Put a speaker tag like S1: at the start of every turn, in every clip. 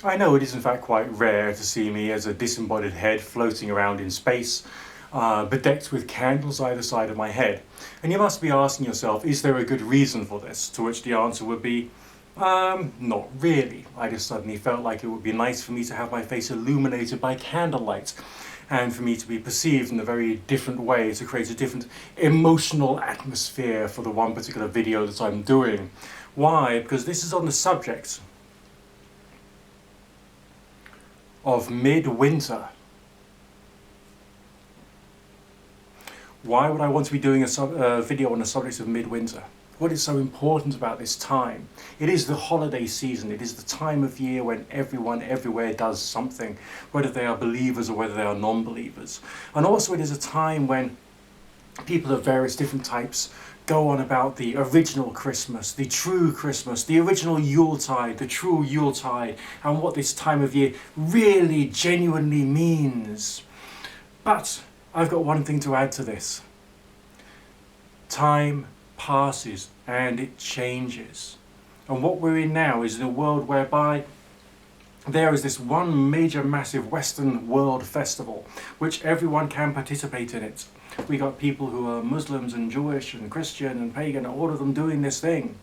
S1: I know it is in fact quite rare to see me as a disembodied head floating around in space, bedecked with candles either side of my head. And you must be asking yourself, is there a good reason for this? To which the answer would be, not really. I just suddenly felt like it would be nice for me to have my face illuminated by candlelight and for me to be perceived in a very different way to create a different emotional atmosphere for the one particular video that I'm doing. Why? Because this is on the subject of midwinter. Why would I want to be doing a video on the subject of midwinter? What is so important about this time? It is the holiday season. It is the time of year when everyone everywhere does something, whether they are believers or whether they are non-believers. And also it is a time when people of various different types go on about the original Christmas, the true Christmas, the original Yuletide, the true Yuletide, and what this time of year really genuinely means. But I've got one thing to add to this. Time passes and it changes. And what we're in now is in a world whereby there is this one major massive Western world festival which everyone can participate in it. We got people who are Muslims and Jewish and Christian and pagan, all of them doing this thing.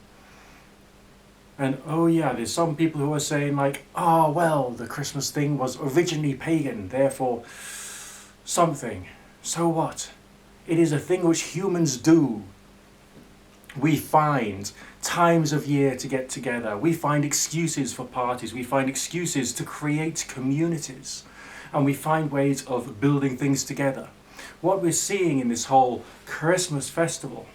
S1: And oh yeah, there's some people who are saying like, oh well, the Christmas thing was originally pagan, therefore something. So what? It is a thing which humans do. We find times of year to get together. We find excuses for parties. We find excuses to create communities. And we find ways of building things together. What we're seeing in this whole Christmas festival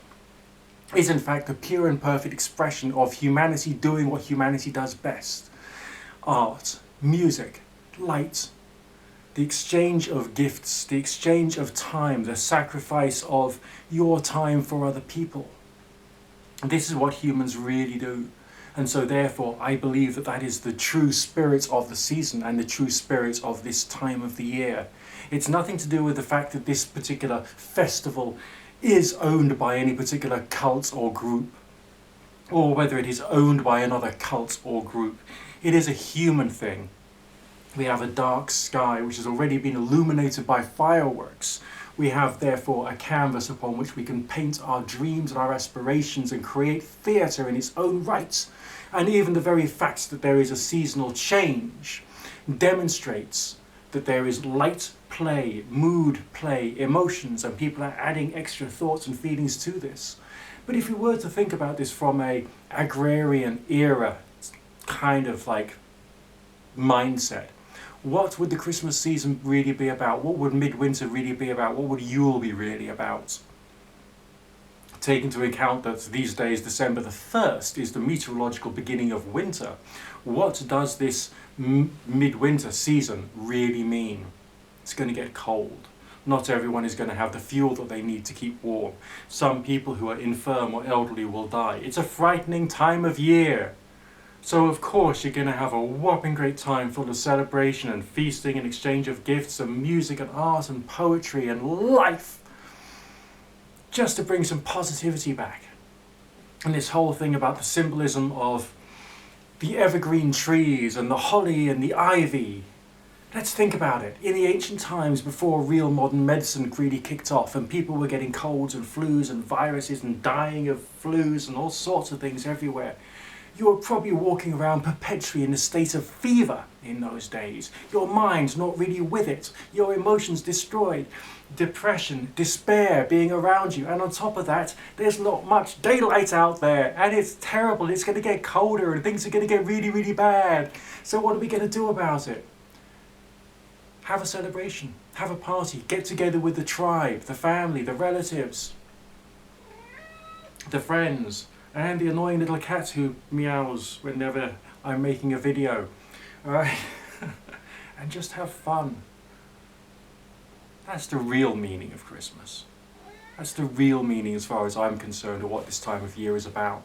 S1: is in fact a pure and perfect expression of humanity doing what humanity does best. Art, music, light, the exchange of gifts, the exchange of time, the sacrifice of your time for other people. This is what humans really do. And so therefore I believe that that is the true spirit of the season and the true spirit of this time of the year. It's nothing to do with the fact that this particular festival is owned by any particular cult or group, or whether it is owned by another cult or group. It is a human thing. We have a dark sky which has already been illuminated by fireworks. We have therefore a canvas upon which we can paint our dreams and our aspirations and create theatre in its own right. And even the very fact that there is a seasonal change demonstrates that there is light play, mood play, emotions, and people are adding extra thoughts and feelings to this. But if we were to think about this from a agrarian era kind of like mindset, what would the Christmas season really be about? What would midwinter really be about? What would Yule be really about? Take into account that these days December the 1st is the meteorological beginning of winter. What does this midwinter season really mean? It's going to get cold. Not everyone is going to have the fuel that they need to keep warm. Some people who are infirm or elderly will die. It's a frightening time of year. So of course you're going to have a whopping great time full of celebration and feasting and exchange of gifts and music and art and poetry and life, just to bring some positivity back. And this whole thing about the symbolism of the evergreen trees and the holly and the ivy. Let's think about it. In the ancient times before real modern medicine really kicked off and people were getting colds and flus and viruses and dying of flus and all sorts of things everywhere, you were probably walking around perpetually in a state of fever in those days. Your mind's not really with it. Your emotions destroyed. Depression, despair being around you. And on top of that, there's not much daylight out there. And it's terrible. It's going to get colder and things are going to get really, really bad. So what are we going to do about it? Have a celebration. Have a party. Get together with the tribe, the family, the relatives, the friends, and the annoying little cat who meows whenever I'm making a video. Alright? And just have fun. That's the real meaning of Christmas. That's the real meaning as far as I'm concerned of what this time of year is about.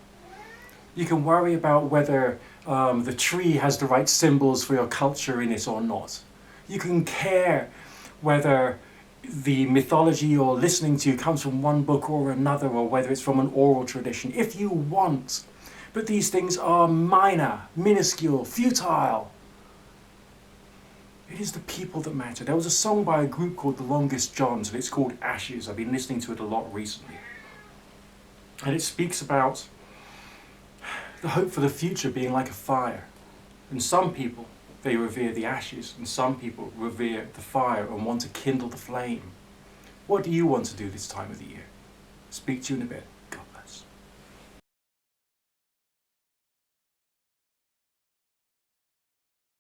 S1: You can worry about whether the tree has the right symbols for your culture in it or not. You can care whether the mythology you're listening to comes from one book or another, or whether it's from an oral tradition, if you want. But these things are minor, minuscule, futile. It is the people that matter. There was a song by a group called The Longest Johns, and it's called Ashes. I've been listening to it a lot recently. And it speaks about the hope for the future being like a fire. And some people, they revere the ashes, and some people revere the fire and want to kindle the flame. What do you want to do this time of the year? Speak to you in a bit.